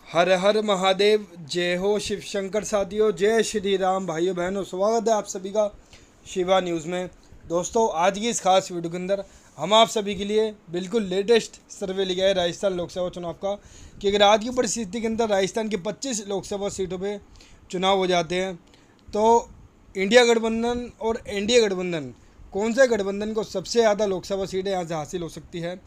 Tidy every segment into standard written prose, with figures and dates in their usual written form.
हर हर महादेव। जय हो शिव शंकर साथियों, जय श्री राम भाइयों बहनों। स्वागत है आप सभी का शिवा न्यूज़ में। दोस्तों, आज की इस खास वीडियो के अंदर हम आप सभी के लिए बिल्कुल लेटेस्ट सर्वे लेके आए राजस्थान लोकसभा चुनाव का, कि अगर आज की परिस्थिति के अंदर राजस्थान की 25 लोकसभा सीटों पे चुनाव हो जाते हैं तो इंडिया गठबंधन और एनडीए गठबंधन, कौन से गठबंधन को सबसे ज़्यादा लोकसभा सीटें यहाँ से हासिल हो सकती है।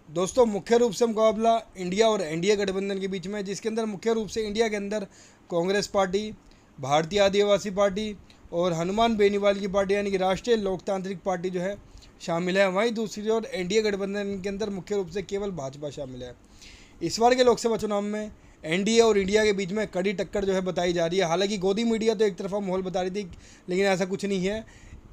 दोस्तों, मुख्य रूप से मुकाबला इंडिया और एनडीए गठबंधन के बीच में है, जिसके अंदर मुख्य रूप से इंडिया के अंदर कांग्रेस पार्टी, भारतीय आदिवासी पार्टी और हनुमान बेनीवाल की पार्टी यानी कि राष्ट्रीय लोकतांत्रिक पार्टी जो है शामिल है। वहीं दूसरी ओर एनडीए गठबंधन के अंदर मुख्य रूप से केवल भाजपा शामिल है। इस बार के लोकसभा चुनाव में एनडीए और इंडिया के बीच में कड़ी टक्कर जो है बताई जा रही है। हालांकि गोदी मीडिया तो एक तरफा माहौल बता रही थी, लेकिन ऐसा कुछ नहीं है।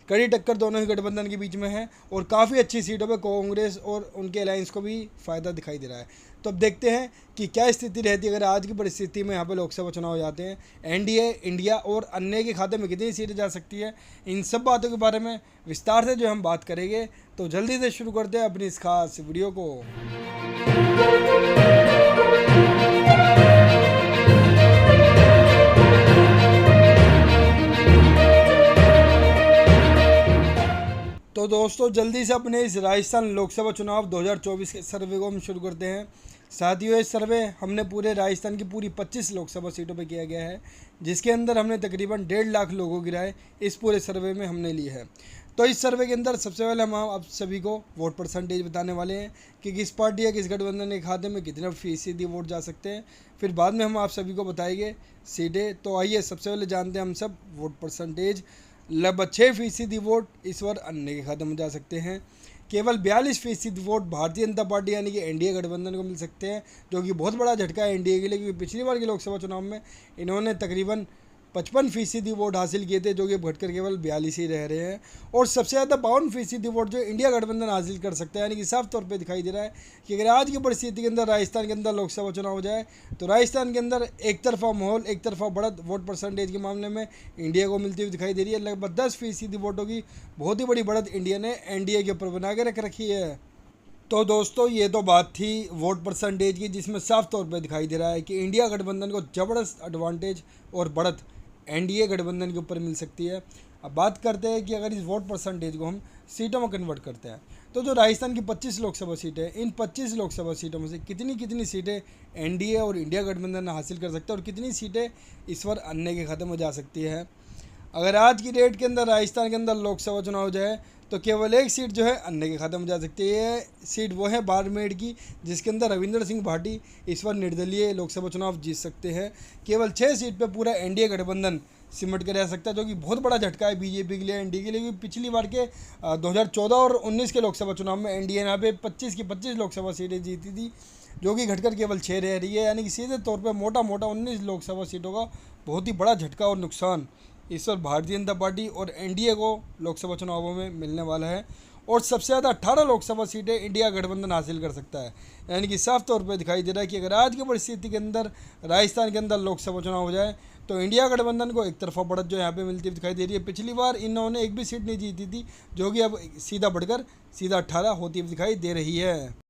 कड़ी टक्कर दोनों ही गठबंधन के बीच में है और काफ़ी अच्छी सीटों पे कांग्रेस और उनके अलायंस को भी फ़ायदा दिखाई दे रहा है। तो अब देखते हैं कि क्या स्थिति रहती है अगर आज की परिस्थिति में यहाँ पे लोकसभा चुनाव हो जाते हैं। एनडीए, इंडिया और अन्य के खाते में कितनी सीटें जा सकती है, इन सब बातों के बारे में विस्तार से जो हम बात करेंगे। तो जल्दी से शुरू करते हैं अपनी इस खास वीडियो को। तो दोस्तों, जल्दी से अपने इस राजस्थान लोकसभा चुनाव 2024 के सर्वे को हम शुरू करते हैं। साथियों, इस सर्वे हमने पूरे राजस्थान की पूरी 25 लोकसभा सीटों पर किया गया है, जिसके अंदर हमने तकरीबन 1.5 लाख लोगों की राय इस पूरे सर्वे में हमने ली है। तो इस सर्वे के अंदर सबसे पहले हम आप सभी को वोट परसेंटेज बताने वाले हैं कि किस पार्टी या किस गठबंधन के खाते में कितना फीसदी वोट जा सकते हैं। फिर बाद में हम आप सभी को बताएंगे सीटें। तो आइए सबसे पहले जानते हैं हम सब वोट परसेंटेज। लगभग 6% वोट इस बार अन्य के खाते में जा सकते हैं। केवल 42% वोट भारतीय जनता पार्टी यानी कि एनडीए गठबंधन को मिल सकते हैं, जो कि बहुत बड़ा झटका है एनडीए के लिए, क्योंकि पिछली बार के लोकसभा चुनाव में इन्होंने तकरीबन 55% वोट हासिल किए थे, जो कि घटकर केवल 42 ही रह रहे हैं। और सबसे ज़्यादा 52% वोट जो इंडिया गठबंधन हासिल कर सकता है, यानी कि साफ तौर पे दिखाई दे रहा है कि अगर आज की परिस्थिति के अंदर राजस्थान के अंदर लोकसभा चुनाव हो जाए तो राजस्थान के अंदर एक तरफा माहौल, एक तरफा बढ़त वोट परसेंटेज के मामले में इंडिया को मिलती हुई दिखाई दे रही है। लगभग 10% वोटों की बहुत ही बड़ी बढ़त इंडिया ने एनडीए के ऊपर बना के रख रखी है। तो दोस्तों, ये तो बात थी वोट परसेंटेज की, जिसमें साफ तौर पे दिखाई दे रहा है कि इंडिया गठबंधन को ज़बरदस्त एडवांटेज और बढ़त एनडीए गठबंधन के ऊपर मिल सकती है। अब बात करते हैं कि अगर इस वोट परसेंटेज को हम सीटों में कन्वर्ट करते हैं तो जो राजस्थान की 25 लोकसभा सीटें, इन 25 लोकसभा सीटों में से कितनी कितनी सीटें एनडीए और इंडिया गठबंधन हासिल कर सकते हैं और कितनी सीटें इस बार अन्य के खाते में जा सकती है। अगर आज की डेट के अंदर राजस्थान के अंदर लोकसभा चुनाव हो जाए तो केवल एक सीट जो है अन्य के खाते में जा सकती है। सीट वो है बाड़मेर की, जिसके अंदर रविंद्र सिंह भाटी इस बार निर्दलीय लोकसभा चुनाव जीत सकते हैं। केवल 6 सीट पे पूरा एनडीए गठबंधन सिमट के रह सकता है, जो कि बहुत बड़ा झटका है बीजेपी के लिए, एनडीए के लिए। पिछली बार के 2014 और 19 के लोकसभा चुनाव में एनडीए यहाँ पे 25 की 25 लोकसभा सीटें जीती थी, जो कि घटकर केवल 6 रह रही है। यानी कि सीधे तौर पर मोटा मोटा 19 लोकसभा सीटों का बहुत ही बड़ा झटका और नुकसान इस बार भारतीय जनता पार्टी और एनडीए को लोकसभा चुनावों में मिलने वाला है। और सबसे ज़्यादा 18 लोकसभा सीटें इंडिया गठबंधन हासिल कर सकता है। यानी कि साफ तौर पर दिखाई दे रहा है कि अगर आज की परिस्थिति के अंदर राजस्थान के अंदर लोकसभा चुनाव हो जाए तो इंडिया गठबंधन को एक तरफा बढ़त जो यहाँ पे मिलती हुई दिखाई दे रही है। पिछली बार इन्होंने एक भी सीट नहीं जीती थी, जो कि अब सीधा बढ़कर सीधा 18 होती हुई दिखाई दे रही है।